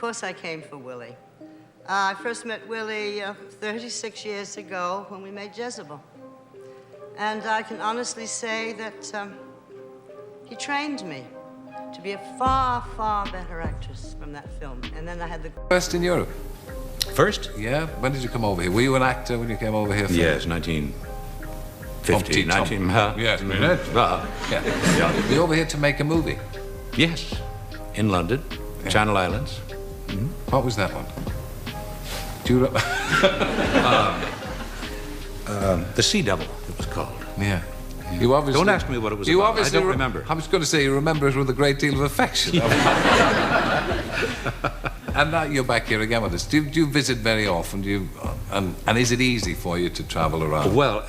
course I came for Willie. I first met Willie 36 years ago when we made Jezebel. And I can honestly say that he trained me to be a far, far better actress from that film. And then I had the... First in Europe? First? Yeah? When did you come over here? Were you an actor when you came over here? Yes, 1950. Yes, yeah. Were you over here to make a movie? Yes, in London, yeah. Channel Islands. Mm-hmm. What was that one? Do you... The Sea Devil, it was called. Yeah. You obviously... Don't ask me what it was about. I don't remember. I was going to say you remember it with a great deal of affection. And now you're back here again with us. Do you visit very often? And is it easy for you to travel around? Well,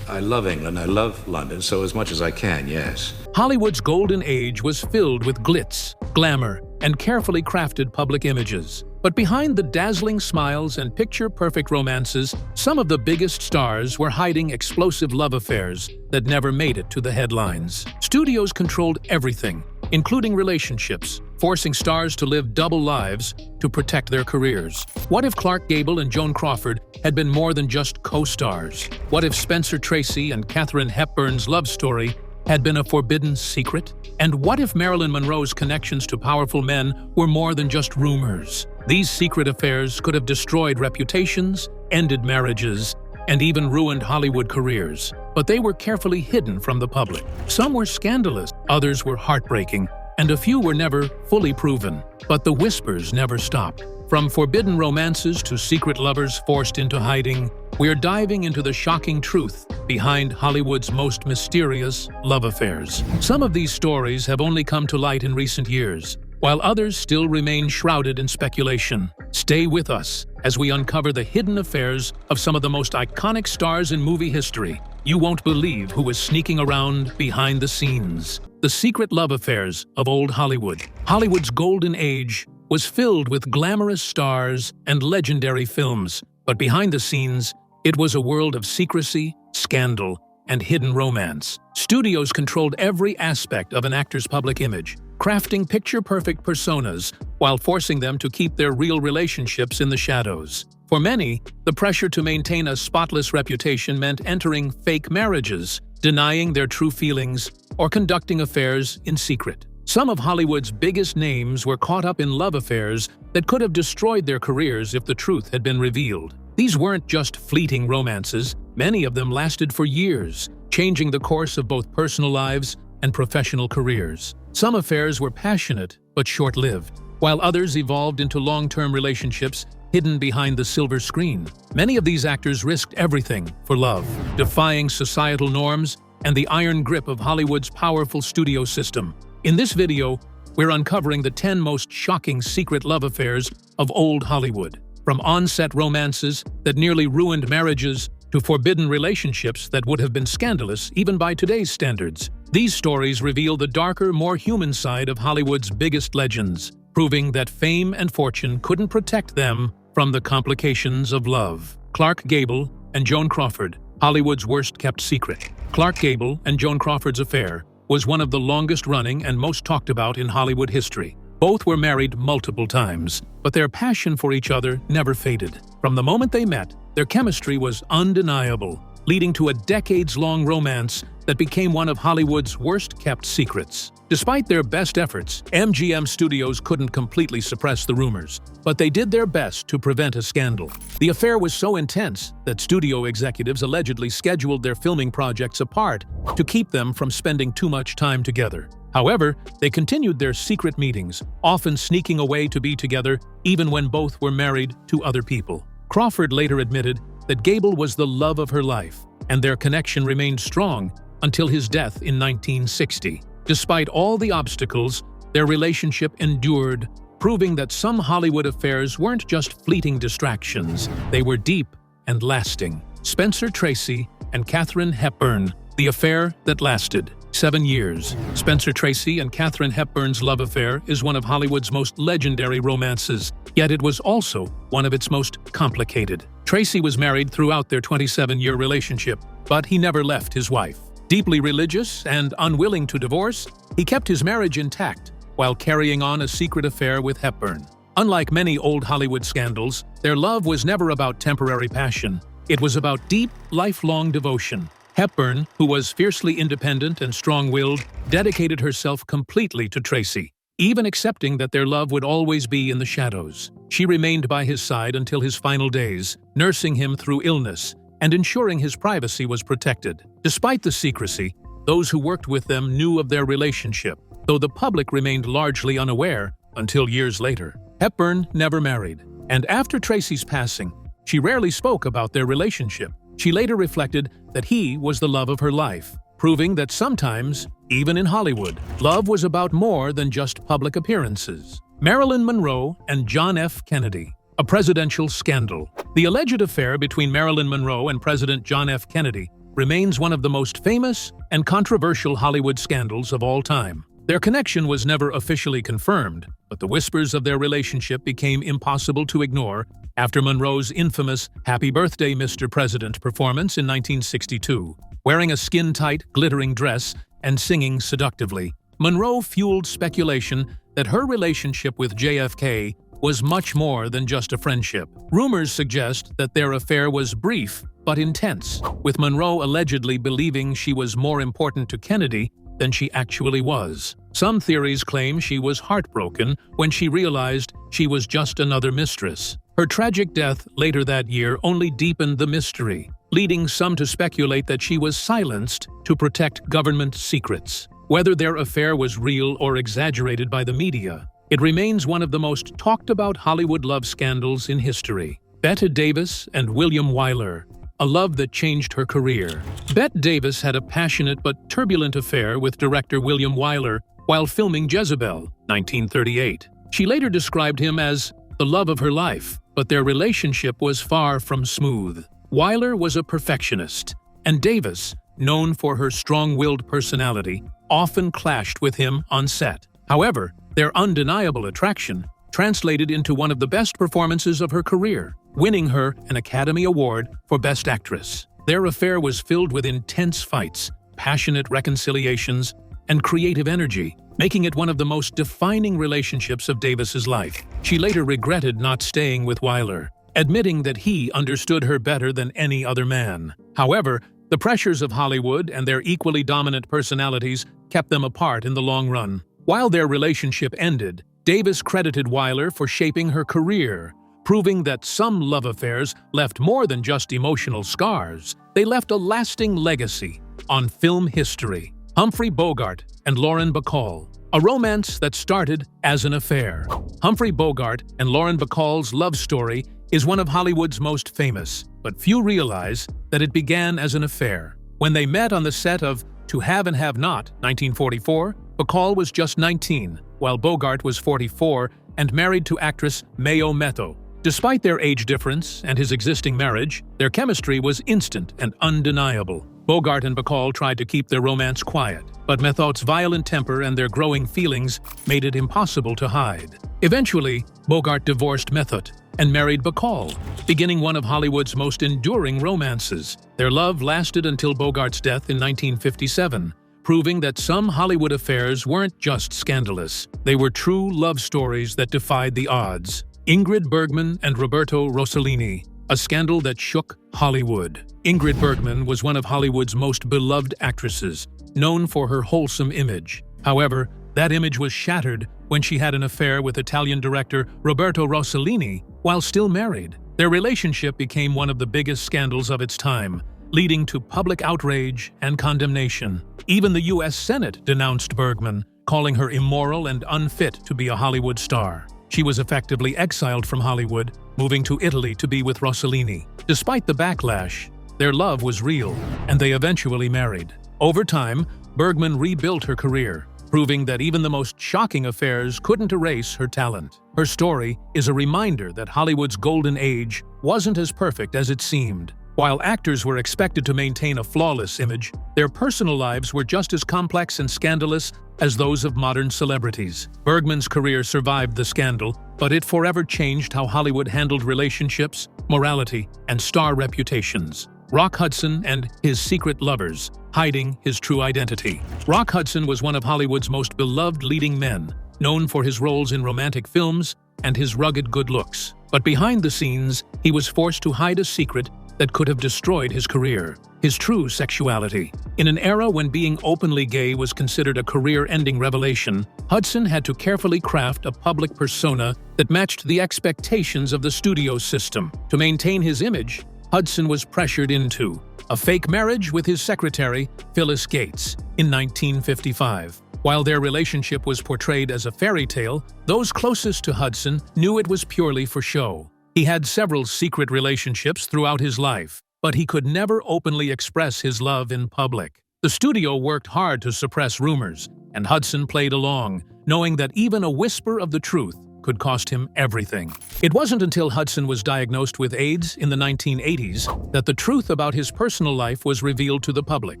I love England. I love London, so as much as I can, yes. Hollywood's golden age was filled with glitz, glamour, and carefully crafted public images. But behind the dazzling smiles and picture-perfect romances, some of the biggest stars were hiding explosive love affairs that never made it to the headlines. Studios controlled everything, including relationships, forcing stars to live double lives to protect their careers. What if Clark Gable and Joan Crawford had been more than just co-stars? What if Spencer Tracy and Katharine Hepburn's love story had been a forbidden secret? And what if Marilyn Monroe's connections to powerful men were more than just rumors? These secret affairs could have destroyed reputations, ended marriages, and even ruined Hollywood careers. But they were carefully hidden from the public. Some were scandalous, others were heartbreaking, and a few were never fully proven. But the whispers never stopped. From forbidden romances to secret lovers forced into hiding, we're diving into the shocking truth behind Hollywood's most mysterious love affairs. Some of these stories have only come to light in recent years, while others still remain shrouded in speculation. Stay with us as we uncover the hidden affairs of some of the most iconic stars in movie history. You won't believe who is sneaking around behind the scenes. The secret love affairs of old Hollywood. Hollywood's golden age was filled with glamorous stars and legendary films, but behind the scenes, it was a world of secrecy, scandal, and hidden romance. Studios controlled every aspect of an actor's public image, crafting picture-perfect personas while forcing them to keep their real relationships in the shadows. For many, the pressure to maintain a spotless reputation meant entering fake marriages, denying their true feelings, or conducting affairs in secret. Some of Hollywood's biggest names were caught up in love affairs that could have destroyed their careers if the truth had been revealed. These weren't just fleeting romances, many of them lasted for years, changing the course of both personal lives and professional careers. Some affairs were passionate but short-lived, while others evolved into long-term relationships hidden behind the silver screen. Many of these actors risked everything for love, defying societal norms and the iron grip of Hollywood's powerful studio system. In this video, we're uncovering the 10 most shocking secret love affairs of old Hollywood. From on-set romances that nearly ruined marriages to forbidden relationships that would have been scandalous even by today's standards. These stories reveal the darker, more human side of Hollywood's biggest legends, proving that fame and fortune couldn't protect them from the complications of love. Clark Gable and Joan Crawford, Hollywood's worst-kept secret. Clark Gable and Joan Crawford's affair was one of the longest-running and most talked about in Hollywood history. Both were married multiple times, but their passion for each other never faded. From the moment they met, their chemistry was undeniable, leading to a decades-long romance that became one of Hollywood's worst-kept secrets. Despite their best efforts, MGM Studios couldn't completely suppress the rumors, but they did their best to prevent a scandal. The affair was so intense that studio executives allegedly scheduled their filming projects apart to keep them from spending too much time together. However, they continued their secret meetings, often sneaking away to be together even when both were married to other people. Crawford later admitted that Gable was the love of her life, and their connection remained strong until his death in 1960. Despite all the obstacles, their relationship endured, proving that some Hollywood affairs weren't just fleeting distractions, they were deep and lasting. Spencer Tracy and Katharine Hepburn, the affair that lasted 7 years. Spencer Tracy and Katharine Hepburn's love affair is one of Hollywood's most legendary romances, yet it was also one of its most complicated. Tracy was married throughout their 27-year relationship, but he never left his wife. Deeply religious and unwilling to divorce, he kept his marriage intact while carrying on a secret affair with Hepburn. Unlike many old Hollywood scandals, their love was never about temporary passion. It was about deep, lifelong devotion. Hepburn, who was fiercely independent and strong-willed, dedicated herself completely to Tracy, even accepting that their love would always be in the shadows. She remained by his side until his final days, nursing him through illness and ensuring his privacy was protected. Despite the secrecy, those who worked with them knew of their relationship, though the public remained largely unaware until years later. Hepburn never married, and after Tracy's passing, she rarely spoke about their relationship. She later reflected that he was the love of her life, proving that sometimes, even in Hollywood, love was about more than just public appearances. Marilyn Monroe and John F. Kennedy. A presidential scandal. The alleged affair between Marilyn Monroe and President John F. Kennedy remains one of the most famous and controversial Hollywood scandals of all time. Their connection was never officially confirmed, but the whispers of their relationship became impossible to ignore after Monroe's infamous Happy Birthday, Mr. President performance in 1962. Wearing a skin-tight, glittering dress and singing seductively, Monroe fueled speculation that her relationship with JFK was much more than just a friendship. Rumors suggest that their affair was brief but intense, with Monroe allegedly believing she was more important to Kennedy than she actually was. Some theories claim she was heartbroken when she realized she was just another mistress. Her tragic death later that year only deepened the mystery, leading some to speculate that she was silenced to protect government secrets. Whether their affair was real or exaggerated by the media, it remains one of the most talked-about Hollywood love scandals in history. Bette Davis and William Wyler, a love that changed her career. Bette Davis had a passionate but turbulent affair with director William Wyler while filming Jezebel, 1938. She later described him as the love of her life, but their relationship was far from smooth. Wyler was a perfectionist, and Davis, known for her strong-willed personality, often clashed with him on set. However, their undeniable attraction translated into one of the best performances of her career, winning her an Academy Award for Best Actress. Their affair was filled with intense fights, passionate reconciliations, and creative energy, making it one of the most defining relationships of Davis's life. She later regretted not staying with Wyler, admitting that he understood her better than any other man. However, the pressures of Hollywood and their equally dominant personalities kept them apart in the long run. While their relationship ended, Davis credited Wyler for shaping her career, proving that some love affairs left more than just emotional scars. They left a lasting legacy on film history. Humphrey Bogart and Lauren Bacall, a romance that started as an affair. Humphrey Bogart and Lauren Bacall's love story is one of Hollywood's most famous, but few realize that it began as an affair. When they met on the set of To Have and Have Not, 1944, Bacall was just 19, while Bogart was 44 and married to actress Mayo Metto. Despite their age difference and his existing marriage, their chemistry was instant and undeniable. Bogart and Bacall tried to keep their romance quiet, but Methot's violent temper and their growing feelings made it impossible to hide. Eventually, Bogart divorced Methot and married Bacall, beginning one of Hollywood's most enduring romances. Their love lasted until Bogart's death in 1957, proving that some Hollywood affairs weren't just scandalous. They were true love stories that defied the odds. Ingrid Bergman and Roberto Rossellini, a scandal that shook Hollywood. Ingrid Bergman was one of Hollywood's most beloved actresses, known for her wholesome image. However, that image was shattered when she had an affair with Italian director Roberto Rossellini while still married. Their relationship became one of the biggest scandals of its time, leading to public outrage and condemnation. Even the U.S. Senate denounced Bergman, calling her immoral and unfit to be a Hollywood star. She was effectively exiled from Hollywood, moving to Italy to be with Rossellini. Despite the backlash, their love was real, and they eventually married. Over time, Bergman rebuilt her career, proving that even the most shocking affairs couldn't erase her talent. Her story is a reminder that Hollywood's golden age wasn't as perfect as it seemed. While actors were expected to maintain a flawless image, their personal lives were just as complex and scandalous as those of modern celebrities. Bergman's career survived the scandal, but it forever changed how Hollywood handled relationships, morality, and star reputations. Rock Hudson and his secret lovers, hiding his true identity. Rock Hudson was one of Hollywood's most beloved leading men, known for his roles in romantic films and his rugged good looks. But behind the scenes, he was forced to hide a secret that could have destroyed his career: his true sexuality. In an era when being openly gay was considered a career-ending revelation, Hudson had to carefully craft a public persona that matched the expectations of the studio system. To maintain his image, Hudson was pressured into a fake marriage with his secretary, Phyllis Gates, in 1955. While their relationship was portrayed as a fairy tale, those closest to Hudson knew it was purely for show. He had several secret relationships throughout his life, but he could never openly express his love in public. The studio worked hard to suppress rumors, and Hudson played along, knowing that even a whisper of the truth could cost him everything. It wasn't until Hudson was diagnosed with AIDS in the 1980s that the truth about his personal life was revealed to the public.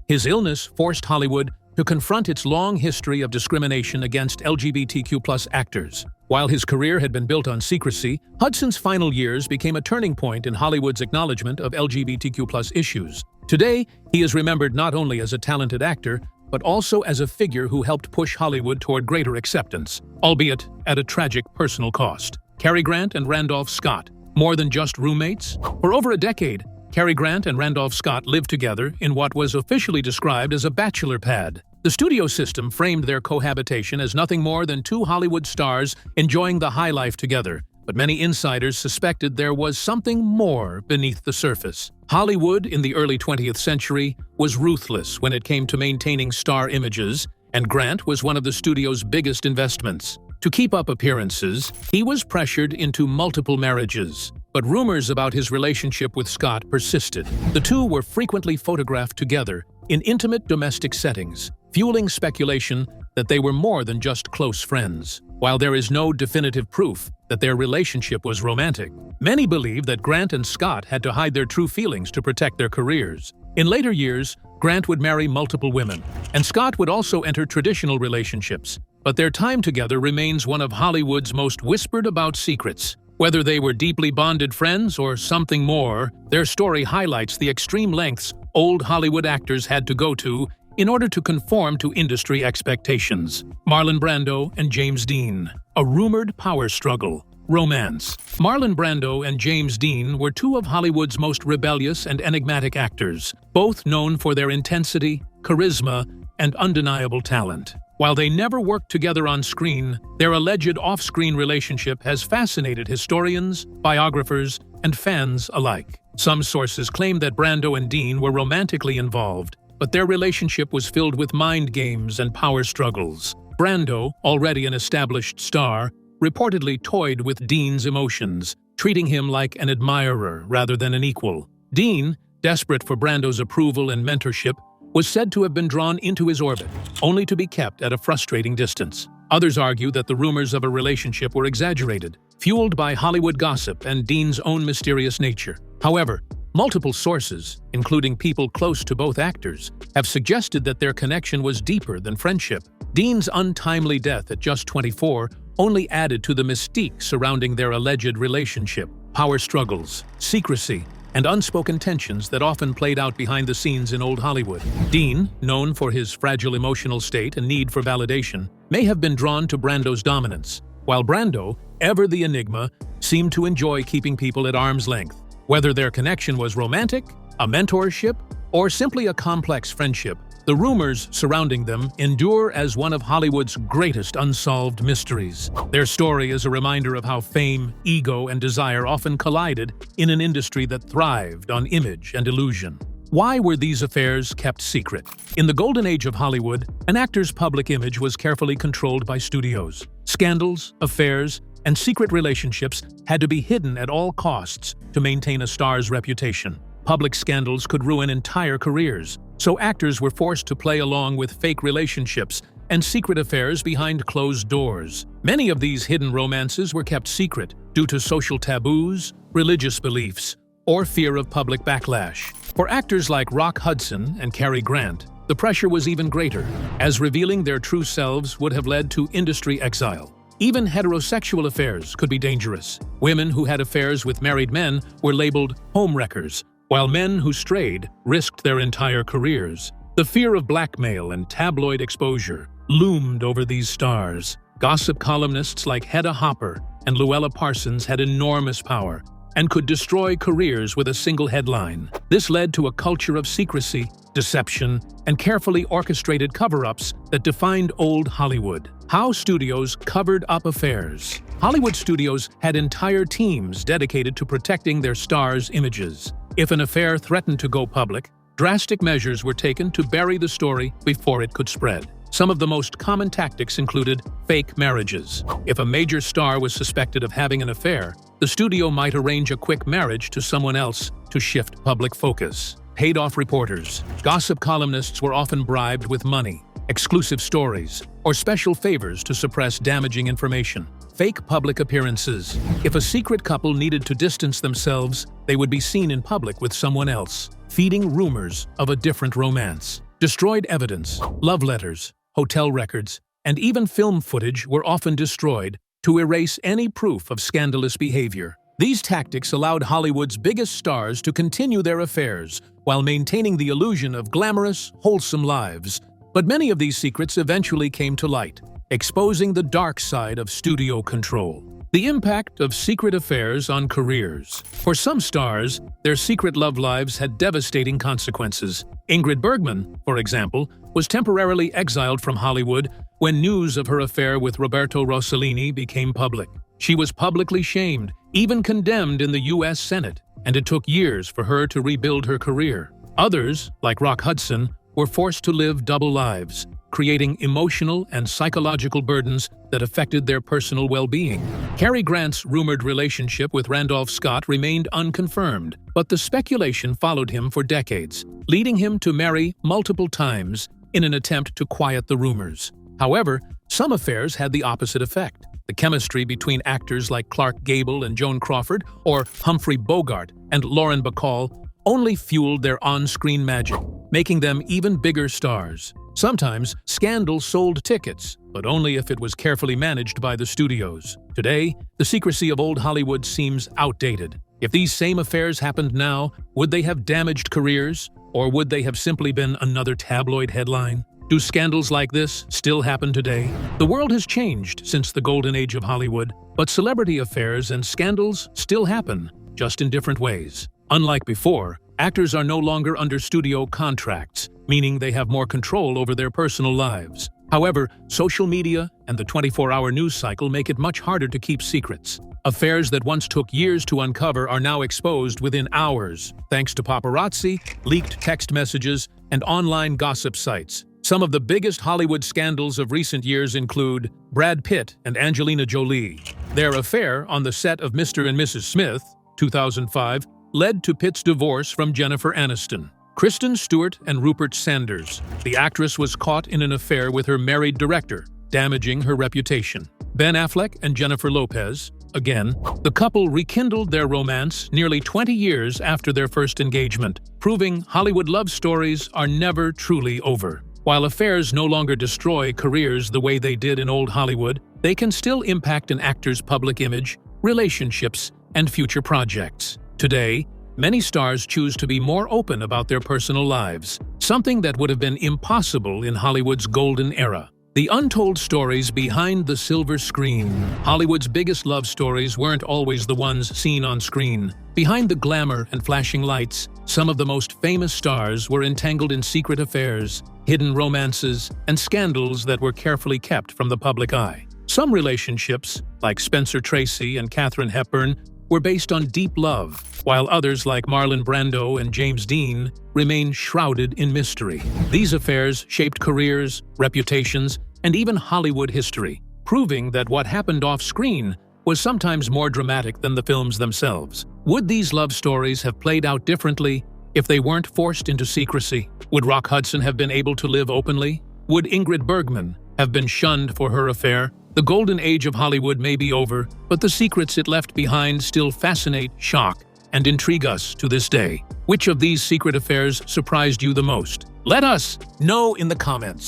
His illness forced Hollywood to confront its long history of discrimination against LGBTQ+ actors. While his career had been built on secrecy, Hudson's final years became a turning point in Hollywood's acknowledgement of LGBTQ+ issues. Today, he is remembered not only as a talented actor, but also as a figure who helped push Hollywood toward greater acceptance, albeit at a tragic personal cost. Cary Grant and Randolph Scott, more than just roommates? For over a decade, Cary Grant and Randolph Scott lived together in what was officially described as a bachelor pad. The studio system framed their cohabitation as nothing more than two Hollywood stars enjoying the high life together, but many insiders suspected there was something more beneath the surface. Hollywood in the early 20th century was ruthless when it came to maintaining star images, and Grant was one of the studio's biggest investments. To keep up appearances, he was pressured into multiple marriages, but rumors about his relationship with Scott persisted. The two were frequently photographed together in intimate domestic settings, fueling speculation that they were more than just close friends. While there is no definitive proof that their relationship was romantic, many believe that Grant and Scott had to hide their true feelings to protect their careers. In later years, Grant would marry multiple women, and Scott would also enter traditional relationships, but their time together remains one of Hollywood's most whispered-about secrets. Whether they were deeply bonded friends or something more, their story highlights the extreme lengths old Hollywood actors had to go to in order to conform to industry expectations. Marlon Brando and James Dean, a rumored power struggle. Romance. Marlon Brando and James Dean were two of Hollywood's most rebellious and enigmatic actors, both known for their intensity, charisma, and undeniable talent. While they never worked together on screen, their alleged off-screen relationship has fascinated historians, biographers, and fans alike. Some sources claim that Brando and Dean were romantically involved, but their relationship was filled with mind games and power struggles. Brando, already an established star, reportedly toyed with Dean's emotions, treating him like an admirer rather than an equal. Dean, desperate for Brando's approval and mentorship, was said to have been drawn into his orbit, only to be kept at a frustrating distance. Others argue that the rumors of a relationship were exaggerated, fueled by Hollywood gossip and Dean's own mysterious nature. However, multiple sources, including people close to both actors, have suggested that their connection was deeper than friendship. Dean's untimely death at just 24 only added to the mystique surrounding their alleged relationship. Power struggles, secrecy, and unspoken tensions that often played out behind the scenes in old Hollywood. Dean, known for his fragile emotional state and need for validation, may have been drawn to Brando's dominance, while Brando, ever the enigma, seemed to enjoy keeping people at arm's length. Whether their connection was romantic, a mentorship, or simply a complex friendship, the rumors surrounding them endure as one of Hollywood's greatest unsolved mysteries. Their story is a reminder of how fame, ego, and desire often collided in an industry that thrived on image and illusion. Why were these affairs kept secret? In the golden age of Hollywood, an actor's public image was carefully controlled by studios. Scandals, affairs, and secret relationships had to be hidden at all costs to maintain a star's reputation. Public scandals could ruin entire careers, so actors were forced to play along with fake relationships and secret affairs behind closed doors. Many of these hidden romances were kept secret due to social taboos, religious beliefs, or fear of public backlash. For actors like Rock Hudson and Cary Grant, the pressure was even greater, as revealing their true selves would have led to industry exile. Even heterosexual affairs could be dangerous. Women who had affairs with married men were labeled homewreckers, while men who strayed risked their entire careers. The fear of blackmail and tabloid exposure loomed over these stars. Gossip columnists like Hedda Hopper and Luella Parsons had enormous power and could destroy careers with a single headline. This led to a culture of secrecy, deception, and carefully orchestrated cover-ups that defined old Hollywood. How studios covered up affairs. Hollywood studios had entire teams dedicated to protecting their stars' images. If an affair threatened to go public, drastic measures were taken to bury the story before it could spread. Some of the most common tactics included fake marriages. If a major star was suspected of having an affair, the studio might arrange a quick marriage to someone else to shift public focus. Paid-off reporters. Gossip columnists were often bribed with money, exclusive stories, or special favors to suppress damaging information. Fake public appearances. If a secret couple needed to distance themselves, they would be seen in public with someone else, feeding rumors of a different romance. Destroyed evidence. Love letters, hotel records, and even film footage were often destroyed to erase any proof of scandalous behavior. These tactics allowed Hollywood's biggest stars to continue their affairs while maintaining the illusion of glamorous, wholesome lives. But many of these secrets eventually came to light, exposing the dark side of studio control. The impact of secret affairs on careers. For some stars, their secret love lives had devastating consequences. Ingrid Bergman, for example, was temporarily exiled from Hollywood when news of her affair with Roberto Rossellini became public. She was publicly shamed, even condemned in the U.S. Senate, and it took years for her to rebuild her career. Others, like Rock Hudson, were forced to live double lives, creating emotional and psychological burdens that affected their personal well-being. Cary Grant's rumored relationship with Randolph Scott remained unconfirmed, but the speculation followed him for decades, leading him to marry multiple times in an attempt to quiet the rumors. However, some affairs had the opposite effect. The chemistry between actors like Clark Gable and Joan Crawford, or Humphrey Bogart and Lauren Bacall, only fueled their on-screen magic, making them even bigger stars. Sometimes, scandal sold tickets, but only if it was carefully managed by the studios. Today, the secrecy of old Hollywood seems outdated. If these same affairs happened now, would they have damaged careers, or would they have simply been another tabloid headline? Do scandals like this still happen today? The world has changed since the golden age of Hollywood, but celebrity affairs and scandals still happen, just in different ways. Unlike before, actors are no longer under studio contracts, meaning they have more control over their personal lives. However, social media and the 24-hour news cycle make it much harder to keep secrets. Affairs that once took years to uncover are now exposed within hours, thanks to paparazzi, leaked text messages, and online gossip sites. Some of the biggest Hollywood scandals of recent years include Brad Pitt and Angelina Jolie. Their affair on the set of Mr. and Mrs. Smith, 2005, led to Pitt's divorce from Jennifer Aniston. Kristen Stewart and Rupert Sanders. The actress was caught in an affair with her married director, damaging her reputation. Ben Affleck and Jennifer Lopez. Again, the couple rekindled their romance nearly 20 years after their first engagement, proving Hollywood love stories are never truly over. While affairs no longer destroy careers the way they did in old Hollywood, they can still impact an actor's public image, relationships, and future projects. Today, many stars choose to be more open about their personal lives, something that would have been impossible in Hollywood's golden era. The untold stories behind the silver screen. Hollywood's biggest love stories weren't always the ones seen on screen. Behind the glamour and flashing lights, some of the most famous stars were entangled in secret affairs, hidden romances, and scandals that were carefully kept from the public eye. Some relationships, like Spencer Tracy and Katharine Hepburn, were based on deep love, while others like Marlon Brando and James Dean remain shrouded in mystery. These affairs shaped careers, reputations, and even Hollywood history, proving that what happened off-screen was sometimes more dramatic than the films themselves. Would these love stories have played out differently if they weren't forced into secrecy? Would Rock Hudson have been able to live openly? Would Ingrid Bergman have been shunned for her affair? The golden age of Hollywood may be over, but the secrets it left behind still fascinate, shock, and intrigue us to this day. Which of these secret affairs surprised you the most? Let us know in the comments.